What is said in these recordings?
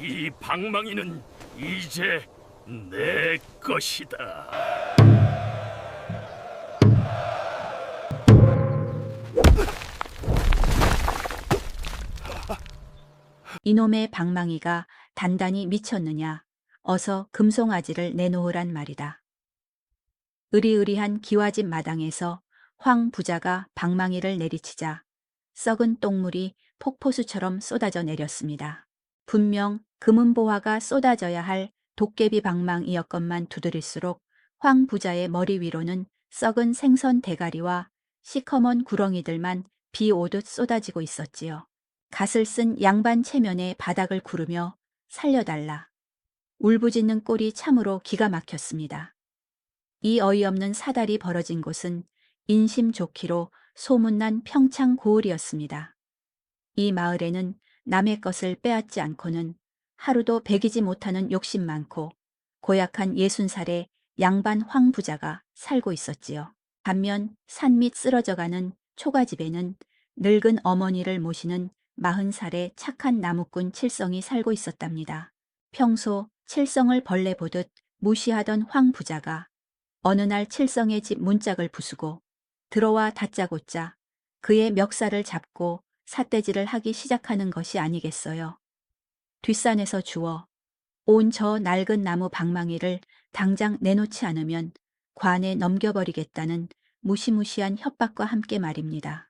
이 방망이는 이제 내 것이다. 이놈의 방망이가 단단히 미쳤느냐. 어서 금송아지를 내놓으란 말이다. 으리으리한 기와집 마당에서 황 부자가 방망이를 내리치자 썩은 똥물이 폭포수처럼 쏟아져 내렸습니다. 분명 금은보화가 쏟아져야 할 도깨비 방망이였건만 두드릴수록 황 부자의 머리 위로는 썩은 생선 대가리와 시커먼 구렁이들만 비 오듯 쏟아지고 있었지요. 갓을 쓴 양반 체면에 바닥을 구르며 살려달라. 울부짖는 꼴이 참으로 기가 막혔습니다. 이 어이없는 사달이 벌어진 곳은 인심 좋기로 소문난 평창 고을이었습니다. 이 마을에는 남의 것을 빼앗지 않고는 하루도 배기지 못하는 욕심 많고 고약한 60살의 양반 황 부자가 살고 있었지요. 반면 산 밑 쓰러져가는 초가집에는 늙은 어머니를 모시는 40살의 착한 나무꾼 칠성이 살고 있었답니다. 평소 칠성을 벌레 보듯 무시하던 황 부자가 어느 날 칠성의 집 문짝을 부수고 들어와 다짜고짜 그의 멱살을 잡고 삿대질을 하기 시작하는 것이 아니겠어요. 뒷산에서 주워 온 저 낡은 나무 방망이를 당장 내놓지 않으면 관에 넘겨버리겠다는 무시무시한 협박과 함께 말입니다.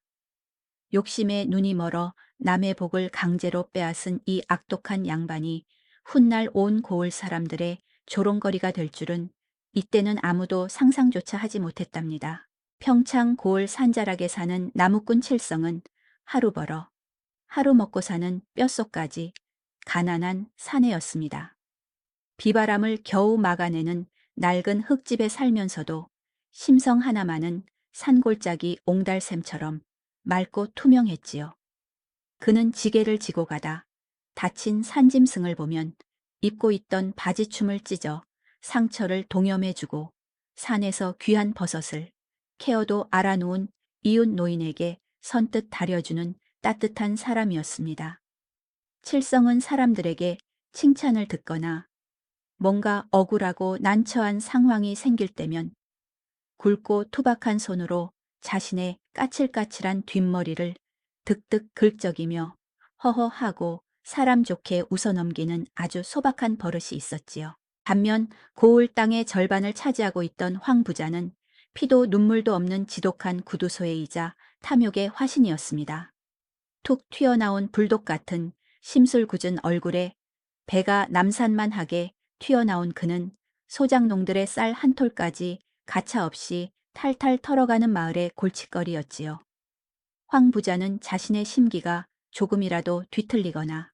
욕심에 눈이 멀어 남의 복을 강제로 빼앗은 이 악독한 양반이 훗날 온 고을 사람들의 조롱거리가 될 줄은 이때는 아무도 상상조차 하지 못했답니다. 평창 고을 산자락에 사는 나무꾼 칠성은 하루 벌어 하루 먹고 사는 뼛속까지 가난한 사내였습니다. 비바람을 겨우 막아내는 낡은 흙집에 살면서도 심성 하나만은 산골짜기 옹달샘처럼 맑고 투명했지요. 그는 지게를 지고 가다 다친 산짐승을 보면 입고 있던 바지춤을 찢어 상처를 동염해주고 산에서 귀한 버섯을 캐어도 알아놓은 이웃 노인에게 선뜻 다려주는 따뜻한 사람이었습니다. 칠성은 사람들에게 칭찬을 듣거나 뭔가 억울하고 난처한 상황이 생길 때면 굵고 투박한 손으로 자신의 까칠까칠한 뒷머리를 득득 긁적이며 허허하고 사람 좋게 웃어넘기는 아주 소박한 버릇이 있었지요. 반면 고을 땅의 절반을 차지하고 있던 황 부자는 피도 눈물도 없는 지독한 구두소이이자 탐욕의 화신이었습니다. 툭 튀어나온 불독 같은 심술궂은 얼굴에 배가 남산만하게 튀어나온 그는 소작농들의 쌀 한 톨까지 가차없이 탈탈 털어가는 마을의 골칫거리였지요. 황 부자는 자신의 심기가 조금이라도 뒤틀리거나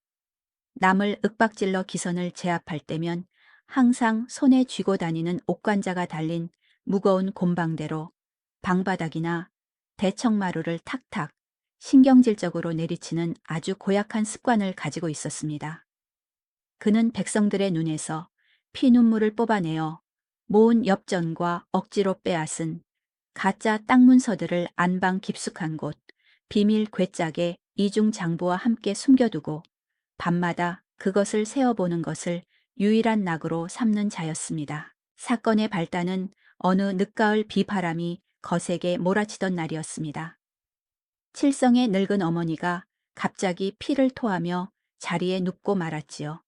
남을 윽박질러 기선을 제압할 때면 항상 손에 쥐고 다니는 옥관자가 달린 무거운 곰방대로 방바닥이나 대청마루를 탁탁 신경질적으로 내리치는 아주 고약한 습관을 가지고 있었습니다. 그는 백성들의 눈에서 피눈물을 뽑아내어 모은 엽전과 억지로 빼앗은 가짜 땅 문서들을 안방 깊숙한 곳 비밀 괴짝에 이중장부와 함께 숨겨두고 밤마다 그것을 세어보는 것을 유일한 낙으로 삼는 자였습니다. 사건의 발단은 어느 늦가을 비바람이 거세게 몰아치던 날이었습니다. 칠성의 늙은 어머니가 갑자기 피를 토하며 자리에 눕고 말았지요.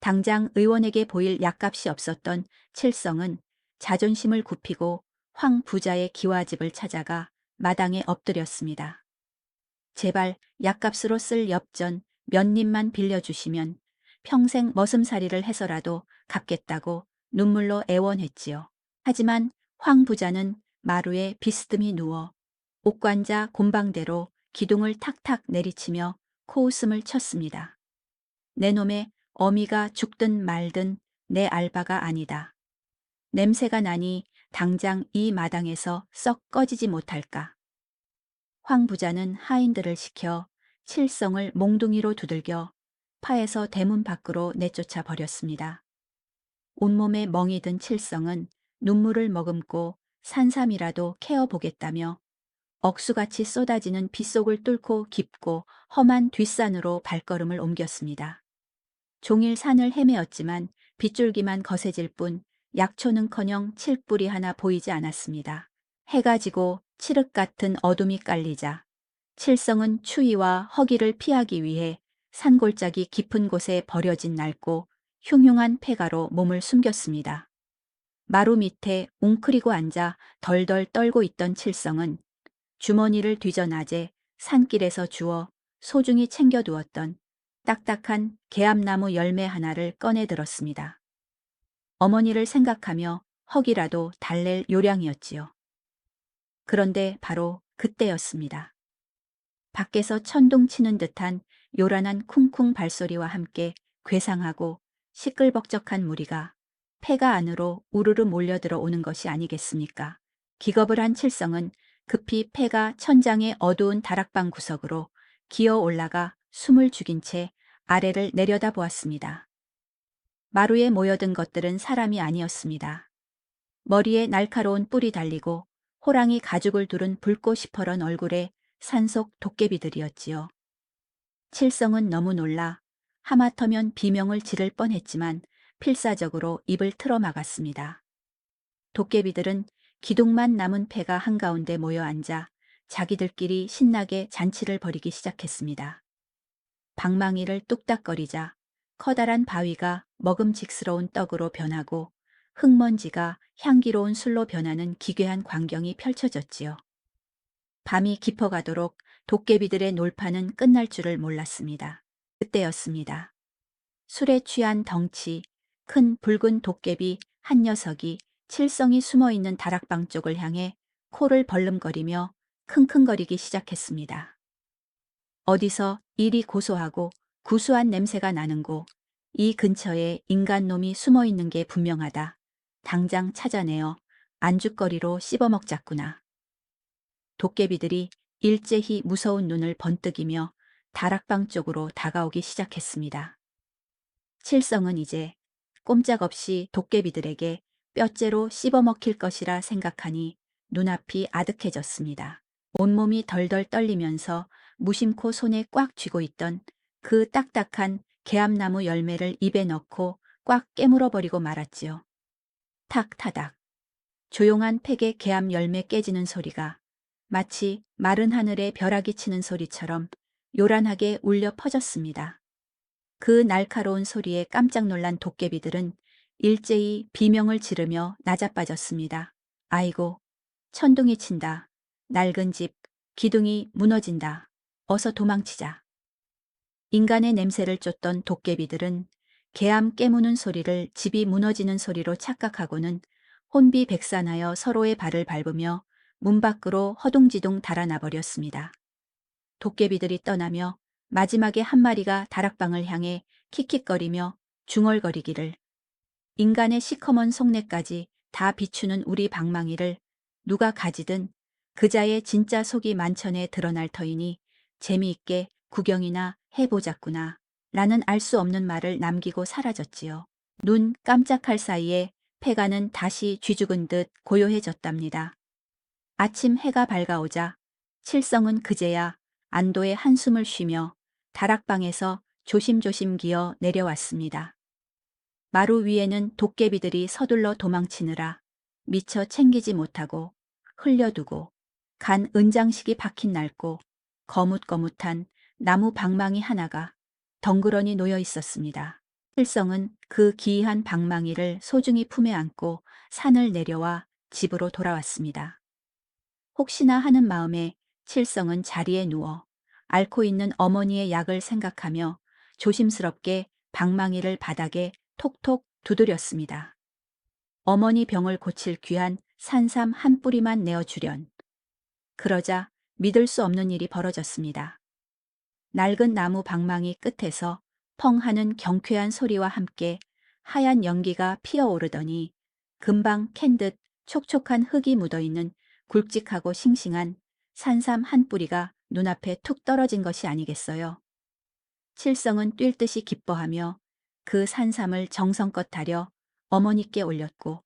당장 의원에게 보일 약값이 없었던 칠성은 자존심을 굽히고 황 부자의 기와집을 찾아가 마당에 엎드렸습니다. 제발 약값으로 쓸 엽전 몇 입만 빌려주시면 평생 머슴살이를 해서라도 갚겠다고 눈물로 애원했지요. 하지만 황 부자는 마루에 비스듬히 누워 옥관자 곰방대로 기둥을 탁탁 내리치며 코웃음을 쳤습니다. 내 놈의 어미가 죽든 말든 내 알바가 아니다. 냄새가 나니 당장 이 마당에서 썩 꺼지지 못할까. 황 부자는 하인들을 시켜 칠성을 몽둥이로 두들겨 파에서 대문 밖으로 내쫓아 버렸습니다. 온몸에 멍이 든 칠성은 눈물을 머금고 산삼이라도 캐어보겠다며 억수같이 쏟아지는 빗속을 뚫고 깊고 험한 뒷산으로 발걸음을 옮겼습니다. 종일 산을 헤매었지만 빗줄기만 거세질 뿐 약초는커녕 칠뿌리 하나 보이지 않았습니다. 해가 지고 칠흑 같은 어둠이 깔리자 칠성은 추위와 허기를 피하기 위해 산골짜기 깊은 곳에 버려진 낡고 흉흉한 폐가로 몸을 숨겼습니다. 마루 밑에 웅크리고 앉아 덜덜 떨고 있던 칠성은 주머니를 뒤져 나제 산길에서 주워 소중히 챙겨두었던 딱딱한 개암나무 열매 하나를 꺼내 들었습니다. 어머니를 생각하며 허기라도 달랠 요량이었지요. 그런데 바로 그때였습니다. 밖에서 천둥 치는 듯한 요란한 쿵쿵 발소리와 함께 괴상하고 시끌벅적한 무리가 폐가 안으로 우르르 몰려들어 오는 것이 아니겠습니까? 기겁을 한 칠성은 급히 폐가 천장의 어두운 다락방 구석으로 기어 올라가 숨을 죽인 채 아래를 내려다 보았습니다. 마루에 모여든 것들은 사람이 아니었습니다. 머리에 날카로운 뿔이 달리고 호랑이 가죽을 두른 붉고 시퍼런 얼굴에 산속 도깨비들이었지요. 칠성은 너무 놀라 하마터면 비명을 지를 뻔했지만 필사적으로 입을 틀어 막았습니다. 도깨비들은 기둥만 남은 폐가 한가운데 모여 앉아 자기들끼리 신나게 잔치를 벌이기 시작했습니다. 방망이를 뚝딱거리자 커다란 바위가 먹음직스러운 떡으로 변하고 흙먼지가 향기로운 술로 변하는 기괴한 광경이 펼쳐졌지요. 밤이 깊어가도록 도깨비들의 놀파는 끝날 줄을 몰랐습니다. 그때였습니다. 술에 취한 덩치, 큰 붉은 도깨비 한 녀석이 칠성이 숨어있는 다락방 쪽을 향해 코를 벌름거리며 킁킁거리기 시작했습니다. 어디서 이리 고소하고 구수한 냄새가 나는고 이 근처에 인간놈이 숨어있는 게 분명하다. 당장 찾아내어 안주거리로 씹어먹자꾸나. 도깨비들이 일제히 무서운 눈을 번뜩이며 다락방 쪽으로 다가오기 시작했습니다. 칠성은 이제 꼼짝없이 도깨비들에게 뼈째로 씹어먹힐 것이라 생각하니 눈앞이 아득해졌습니다. 온몸이 덜덜 떨리면서 무심코 손에 꽉 쥐고 있던 그 딱딱한 개암나무 열매를 입에 넣고 꽉 깨물어버리고 말았지요. 탁타닥. 조용한 팩의 개암 열매 깨지는 소리가 마치 마른 하늘에 벼락이 치는 소리처럼 요란하게 울려 퍼졌습니다. 그 날카로운 소리에 깜짝 놀란 도깨비들은 일제히 비명을 지르며 낮아빠졌습니다. 아이고, 천둥이 친다. 낡은 집, 기둥이 무너진다. 어서 도망치자. 인간의 냄새를 쫓던 도깨비들은 개암 깨무는 소리를 집이 무너지는 소리로 착각하고는 혼비백산하여 서로의 발을 밟으며 문 밖으로 허둥지둥 달아나 버렸습니다. 도깨비들이 떠나며 마지막에 한 마리가 다락방을 향해 킥킥거리며 중얼거리기를 인간의 시커먼 속내까지 다 비추는 우리 방망이를 누가 가지든 그자의 진짜 속이 만천에 드러날 터이니 재미있게 구경이나 해보자꾸나 라는 알 수 없는 말을 남기고 사라졌지요. 눈 깜짝할 사이에 폐가는 다시 쥐죽은 듯 고요해졌답니다. 아침 해가 밝아오자 칠성은 그제야 안도의 한숨을 쉬며 다락방에서 조심조심 기어 내려왔습니다. 마루 위에는 도깨비들이 서둘러 도망치느라 미처 챙기지 못하고 흘려두고 간 은장식이 박힌 낡고 거뭇거뭇한 나무 방망이 하나가 덩그러니 놓여 있었습니다. 칠성은 그 기이한 방망이를 소중히 품에 안고 산을 내려와 집으로 돌아왔습니다. 혹시나 하는 마음에 칠성은 자리에 누워 앓고 있는 어머니의 약을 생각하며 조심스럽게 방망이를 바닥에 톡톡 두드렸습니다. 어머니 병을 고칠 귀한 산삼 한 뿌리만 내어주련. 그러자 믿을 수 없는 일이 벌어졌습니다. 낡은 나무 방망이 끝에서 펑 하는 경쾌한 소리와 함께 하얀 연기가 피어오르더니 금방 캔 듯 촉촉한 흙이 묻어있는 굵직하고 싱싱한 산삼 한 뿌리가 눈앞에 툭 떨어진 것이 아니겠어요. 칠성은 뛸 듯이 기뻐하며 그 산삼을 정성껏 다려 어머니께 올렸고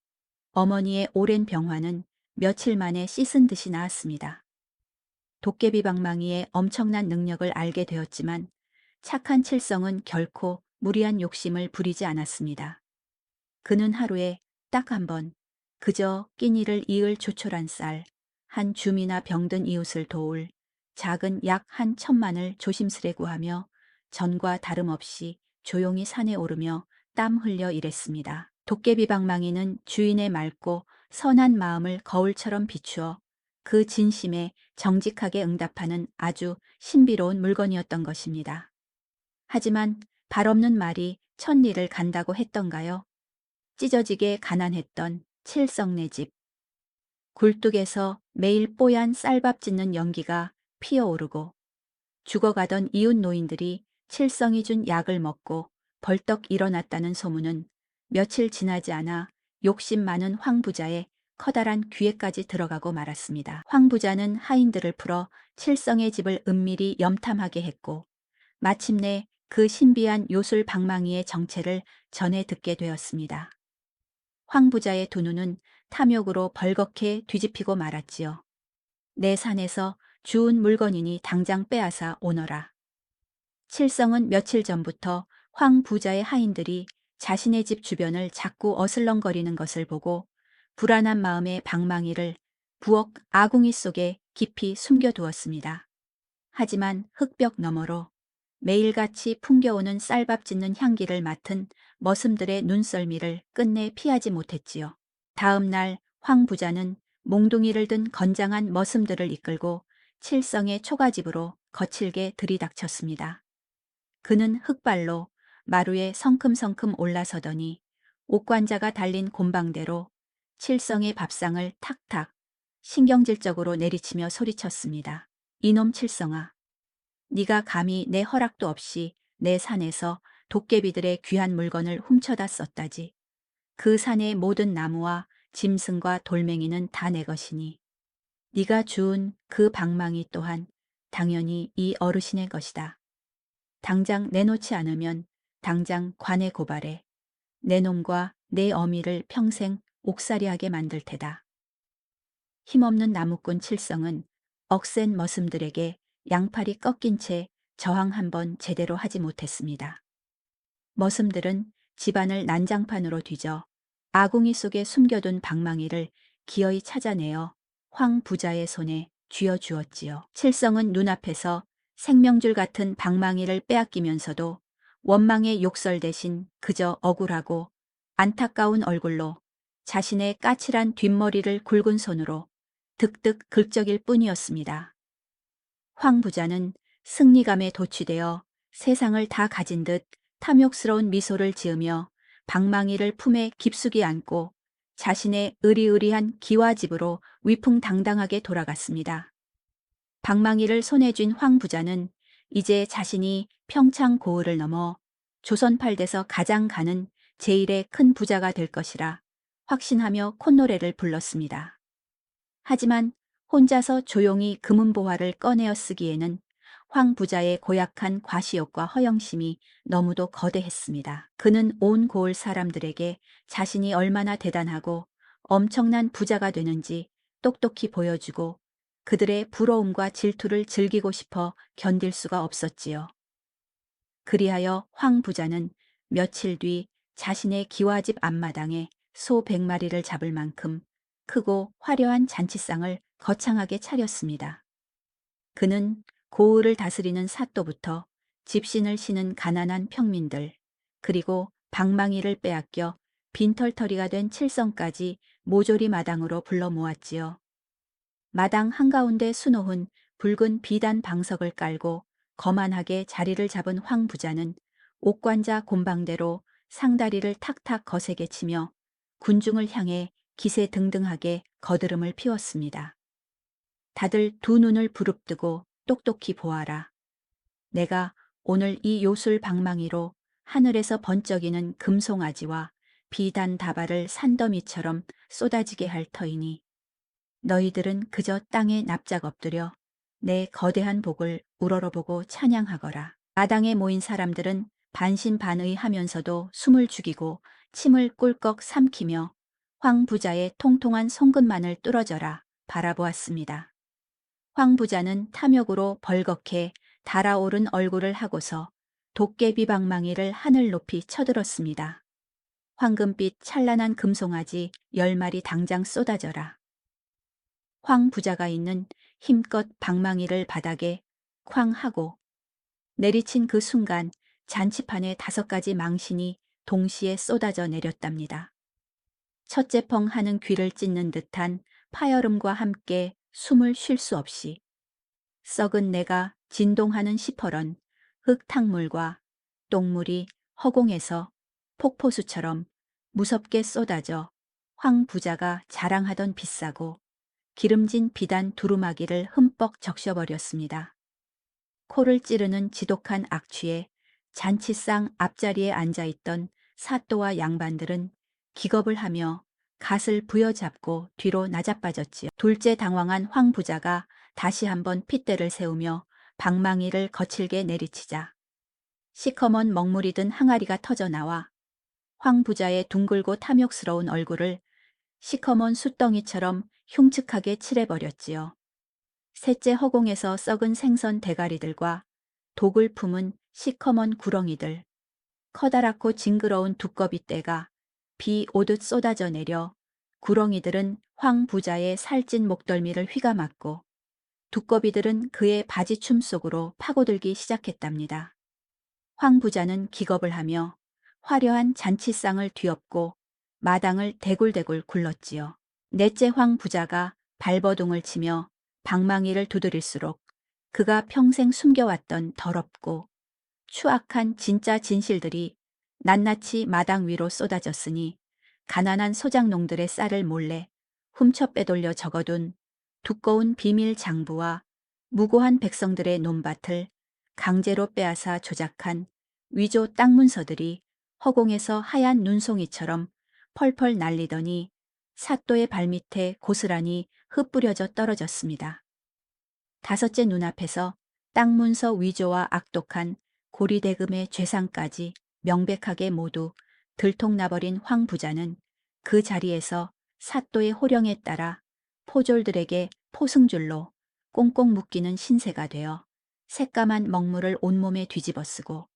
어머니의 오랜 병환은 며칠 만에 씻은 듯이 나았습니다. 도깨비 방망이의 엄청난 능력을 알게 되었지만 착한 칠성은 결코 무리한 욕심을 부리지 않았습니다. 그는 하루에 딱 한 번 그저 끼니를 이을 조촐한 쌀, 한 줌이나 병든 이웃을 도울 작은 약 한 천만을 조심스레 구하며 전과 다름없이 조용히 산에 오르며 땀 흘려 일했습니다. 도깨비 방망이는 주인의 맑고 선한 마음을 거울처럼 비추어 그 진심에 정직하게 응답하는 아주 신비로운 물건이었던 것입니다. 하지만 발 없는 말이 천리를 간다고 했던가요? 찢어지게 가난했던 칠성네 집. 굴뚝에서 매일 뽀얀 쌀밥 짓는 연기가 피어오르고 죽어가던 이웃 노인들이 칠성이 준 약을 먹고 벌떡 일어났다는 소문은 며칠 지나지 않아 욕심 많은 황 부자의 커다란 귀에까지 들어가고 말았습니다. 황 부자는 하인들을 풀어 칠성의 집을 은밀히 염탐하게 했고 마침내 그 신비한 요술 방망이의 정체를 전해 듣게 되었습니다. 황 부자의 두 눈은 탐욕으로 벌겋게 뒤집히고 말았지요. 내 산에서 주운 물건이니 당장 빼앗아 오너라. 칠성은 며칠 전부터 황 부자의 하인들이 자신의 집 주변을 자꾸 어슬렁거리는 것을 보고 불안한 마음에 방망이를 부엌 아궁이 속에 깊이 숨겨두었습니다. 하지만 흙벽 너머로 매일같이 풍겨오는 쌀밥 짓는 향기를 맡은 머슴들의 눈썰미를 끝내 피하지 못했지요. 다음 날 황 부자는 몽둥이를 든 건장한 머슴들을 이끌고 칠성의 초가집으로 거칠게 들이닥쳤습니다. 그는 흙발로 마루에 성큼성큼 올라서더니 옥관자가 달린 곰방대로 칠성의 밥상을 탁탁 신경질적으로 내리치며 소리쳤습니다. 이놈 칠성아, 네가 감히 내 허락도 없이 내 산에서 도깨비들의 귀한 물건을 훔쳐다 썼다지. 그 산의 모든 나무와 짐승과 돌멩이는 다 내 것이니 네가 주운 그 방망이 또한 당연히 이 어르신의 것이다. 당장 내놓지 않으면 당장 관에 고발해 내 놈과 내 어미를 평생 옥살이하게 만들 테다. 힘없는 나무꾼 칠성은 억센 머슴들에게 양팔이 꺾인 채 저항 한번 제대로 하지 못했습니다. 머슴들은 집안을 난장판으로 뒤져 아궁이 속에 숨겨둔 방망이를 기어이 찾아내어 황 부자의 손에 쥐어주었지요. 칠성은 눈앞에서 생명줄 같은 방망이를 빼앗기면서도 원망의 욕설 대신 그저 억울하고 안타까운 얼굴로 자신의 까칠한 뒷머리를 굵은 손으로 득득 긁적일 뿐이었습니다. 황 부자는 승리감에 도취되어 세상을 다 가진 듯 탐욕스러운 미소를 지으며 방망이를 품에 깊숙이 안고 자신의 으리으리한 기와집으로 위풍당당하게 돌아갔습니다. 방망이를 손에 쥔 황 부자는 이제 자신이 평창 고을을 넘어 조선 8대에서 가장 가는 제1의 큰 부자가 될 것이라 확신하며 콧노래를 불렀습니다. 하지만 혼자서 조용히 금은보화를 꺼내어 쓰기에는 황 부자의 고약한 과시욕과 허영심이 너무도 거대했습니다. 그는 온 고을 사람들에게 자신이 얼마나 대단하고 엄청난 부자가 되는지 똑똑히 보여주고 그들의 부러움과 질투를 즐기고 싶어 견딜 수가 없었지요. 그리하여 황 부자는 며칠 뒤 자신의 기와집 앞마당에 소 100마리를 잡을 만큼 크고 화려한 잔치상을 거창하게 차렸습니다. 그는 고을을 다스리는 사또부터 집신을 신은 가난한 평민들, 그리고 방망이를 빼앗겨 빈털터리가 된 칠성까지 모조리 마당으로 불러 모았지요. 마당 한가운데 수놓은 붉은 비단 방석을 깔고 거만하게 자리를 잡은 황 부자는 옥관자 곰방대로 상다리를 탁탁 거세게 치며 군중을 향해 기세등등하게 거드름을 피웠습니다. 다들 두 눈을 부릅뜨고 똑똑히 보아라. 내가 오늘 이 요술 방망이로 하늘에서 번쩍이는 금송아지와 비단 다발을 산더미처럼 쏟아지게 할 터이니 너희들은 그저 땅에 납작 엎드려 내 거대한 복을 우러러보고 찬양하거라. 마당에 모인 사람들은 반신반의하면서도 숨을 죽이고 침을 꿀꺽 삼키며 황 부자의 통통한 송근만을 뚫어져라 바라보았습니다. 황 부자는 탐욕으로 벌겋게 달아오른 얼굴을 하고서 도깨비 방망이를 하늘 높이 쳐들었습니다. 황금빛 찬란한 금송아지 10마리 당장 쏟아져라. 황 부자가 있는 힘껏 방망이를 바닥에 쾅 하고 내리친 그 순간 잔치판에 5가지 망신이 동시에 쏟아져 내렸답니다. 첫째 펑 하는 귀를 찢는 듯한 파열음과 함께 숨을 쉴 수 없이 썩은 내가 진동하는 시퍼런 흙탕물과 똥물이 허공에서 폭포수처럼 무섭게 쏟아져 황 부자가 자랑하던 비싸고 기름진 비단 두루마기를 흠뻑 적셔버렸습니다. 코를 찌르는 지독한 악취에 잔치상 앞자리에 앉아있던 사또와 양반들은 기겁을 하며 갓을 부여잡고 뒤로 나자빠졌지요. 둘째 당황한 황 부자가 다시 한번 핏대를 세우며 방망이를 거칠게 내리치자 시커먼 먹물이 든 항아리가 터져나와 황 부자의 둥글고 탐욕스러운 얼굴을 시커먼 숯덩이처럼 흉측하게 칠해버렸지요. 셋째 허공에서 썩은 생선 대가리들과 독을 품은 시커먼 구렁이들, 커다랗고 징그러운 두꺼비떼가 비 오듯 쏟아져 내려 구렁이들은 황 부자의 살찐 목덜미를 휘감았고 두꺼비들은 그의 바지춤 속으로 파고들기 시작했답니다. 황 부자는 기겁을 하며 화려한 잔치상을 뒤엎고 마당을 대굴대굴 굴렀지요. 넷째 황 부자가 발버둥을 치며 방망이를 두드릴수록 그가 평생 숨겨왔던 더럽고 추악한 진짜 진실들이 낱낱이 마당 위로 쏟아졌으니 가난한 소작농들의 쌀을 몰래 훔쳐 빼돌려 적어둔 두꺼운 비밀 장부와 무고한 백성들의 논밭을 강제로 빼앗아 조작한 위조 땅 문서들이 허공에서 하얀 눈송이처럼 펄펄 날리더니 사또의 발밑에 고스란히 흩뿌려져 떨어졌습니다. 다섯째 눈앞에서 땅 문서 위조와 악독한 고리대금의 죄상까지 명백하게 모두 들통나버린 황 부자는 그 자리에서 사또의 호령에 따라 포졸들에게 포승줄로 꽁꽁 묶이는 신세가 되어 새까만 먹물을 온몸에 뒤집어쓰고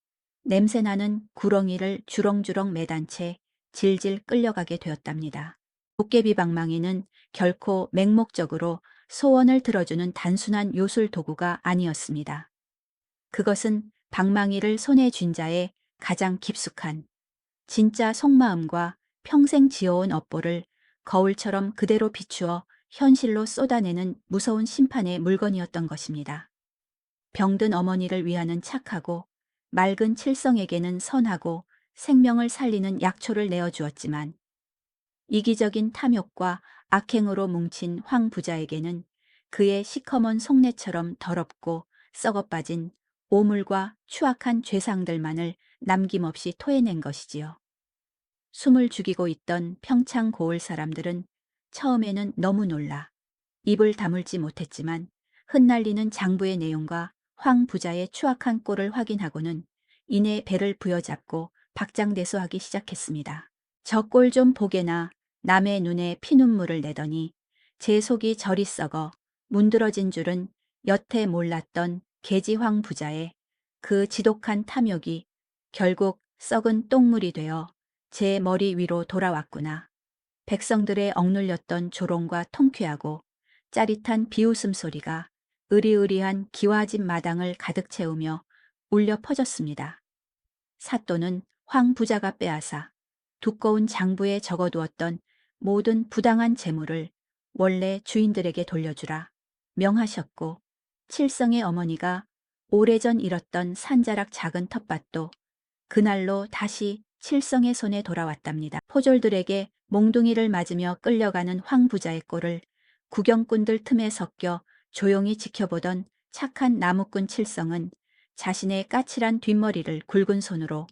냄새나는 구렁이를 주렁주렁 매단 채 질질 끌려가게 되었답니다. 도깨비 방망이는 결코 맹목적으로 소원을 들어주는 단순한 요술 도구가 아니었습니다. 그것은 방망이를 손에 쥔 자의 가장 깊숙한 진짜 속마음과 평생 지어온 업보를 거울처럼 그대로 비추어 현실로 쏟아내는 무서운 심판의 물건이었던 것입니다. 병든 어머니를 위하는 착하고 맑은 칠성에게는 선하고 생명을 살리는 약초를 내어주었지만 이기적인 탐욕과 악행으로 뭉친 황 부자에게는 그의 시커먼 속내처럼 더럽고 썩어빠진 오물과 추악한 죄상들만을 남김없이 토해낸 것이지요. 숨을 죽이고 있던 평창 고을 사람들은 처음에는 너무 놀라 입을 다물지 못했지만 흩날리는 장부의 내용과 황 부자의 추악한 꼴을 확인하고는 이내 배를 부여잡고 박장대소하기 시작했습니다. 저 꼴 좀 보게나 남의 눈에 피눈물을 내더니 제 속이 저리 썩어 문드러진 줄은 여태 몰랐던 계지황 부자의 그 지독한 탐욕이 결국 썩은 똥물이 되어 제 머리 위로 돌아왔구나. 백성들의 억눌렸던 조롱과 통쾌하고 짜릿한 비웃음 소리가 으리으리한 기와집 마당을 가득 채우며 울려 퍼졌습니다. 사또는 황 부자가 빼앗아 두꺼운 장부에 적어두었던 모든 부당한 재물을 원래 주인들에게 돌려주라 명하셨고 칠성의 어머니가 오래전 잃었던 산자락 작은 텃밭도 그날로 다시 칠성의 손에 돌아왔답니다. 포졸들에게 몽둥이를 맞으며 끌려가는 황 부자의 꼴을 구경꾼들 틈에 섞여 조용히 지켜보던 착한 나무꾼 칠성은 자신의 까칠한 뒷머리를 굵은 손으로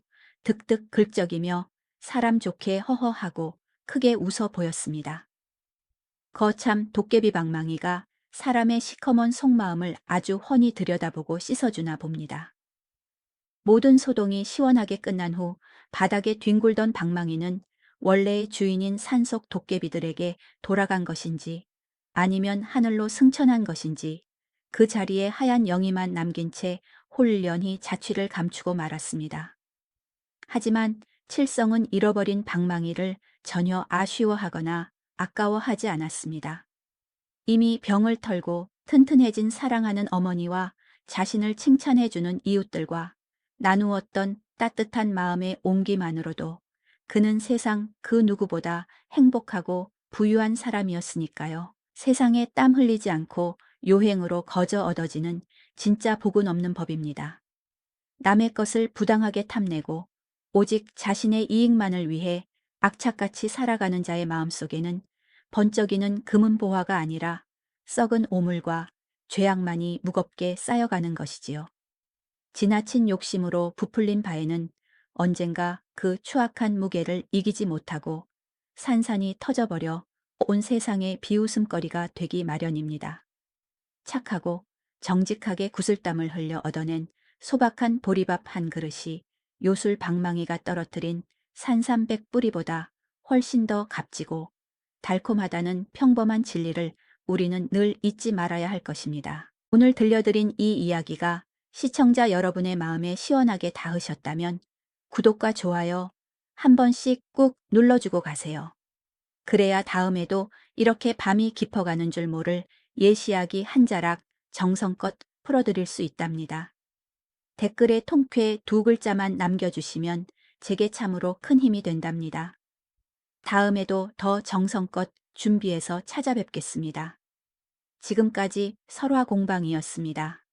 득득 긁적이며 사람 좋게 허허하고 크게 웃어 보였습니다. 거참 도깨비 방망이가 사람의 시커먼 속마음을 아주 훤히 들여다보고 씻어주나 봅니다. 모든 소동이 시원하게 끝난 후 바닥에 뒹굴던 방망이는 원래의 주인인 산속 도깨비들에게 돌아간 것인지 아니면 하늘로 승천한 것인지 그 자리에 하얀 영이만 남긴 채 홀연히 자취를 감추고 말았습니다. 하지만 칠성은 잃어버린 방망이를 전혀 아쉬워하거나 아까워하지 않았습니다. 이미 병을 털고 튼튼해진 사랑하는 어머니와 자신을 칭찬해주는 이웃들과 나누었던 따뜻한 마음의 온기만으로도 그는 세상 그 누구보다 행복하고 부유한 사람이었으니까요. 세상에 땀 흘리지 않고 요행으로 거저 얻어지는 진짜 복은 없는 법입니다. 남의 것을 부당하게 탐내고 오직 자신의 이익만을 위해 악착같이 살아가는 자의 마음속에는 번쩍이는 금은보화가 아니라 썩은 오물과 죄악만이 무겁게 쌓여가는 것이지요. 지나친 욕심으로 부풀린 바에는 언젠가 그 추악한 무게를 이기지 못하고 산산이 터져버려 온 세상의 비웃음거리가 되기 마련입니다. 착하고 정직하게 구슬땀을 흘려 얻어낸 소박한 보리밥 한 그릇이 요술 방망이가 떨어뜨린 산삼백 뿌리보다 훨씬 더 값지고 달콤하다는 평범한 진리를 우리는 늘 잊지 말아야 할 것입니다. 오늘 들려드린 이 이야기가 시청자 여러분의 마음에 시원하게 닿으셨다면 구독과 좋아요 한 번씩 꾹 눌러주고 가세요. 그래야 다음에도 이렇게 밤이 깊어가는 줄 모를 예시이야기 한 자락 정성껏 풀어드릴 수 있답니다. 댓글에 통쾌 두 글자만 남겨주시면 제게 참으로 큰 힘이 된답니다. 다음에도 더 정성껏 준비해서 찾아뵙겠습니다. 지금까지 설화공방이었습니다.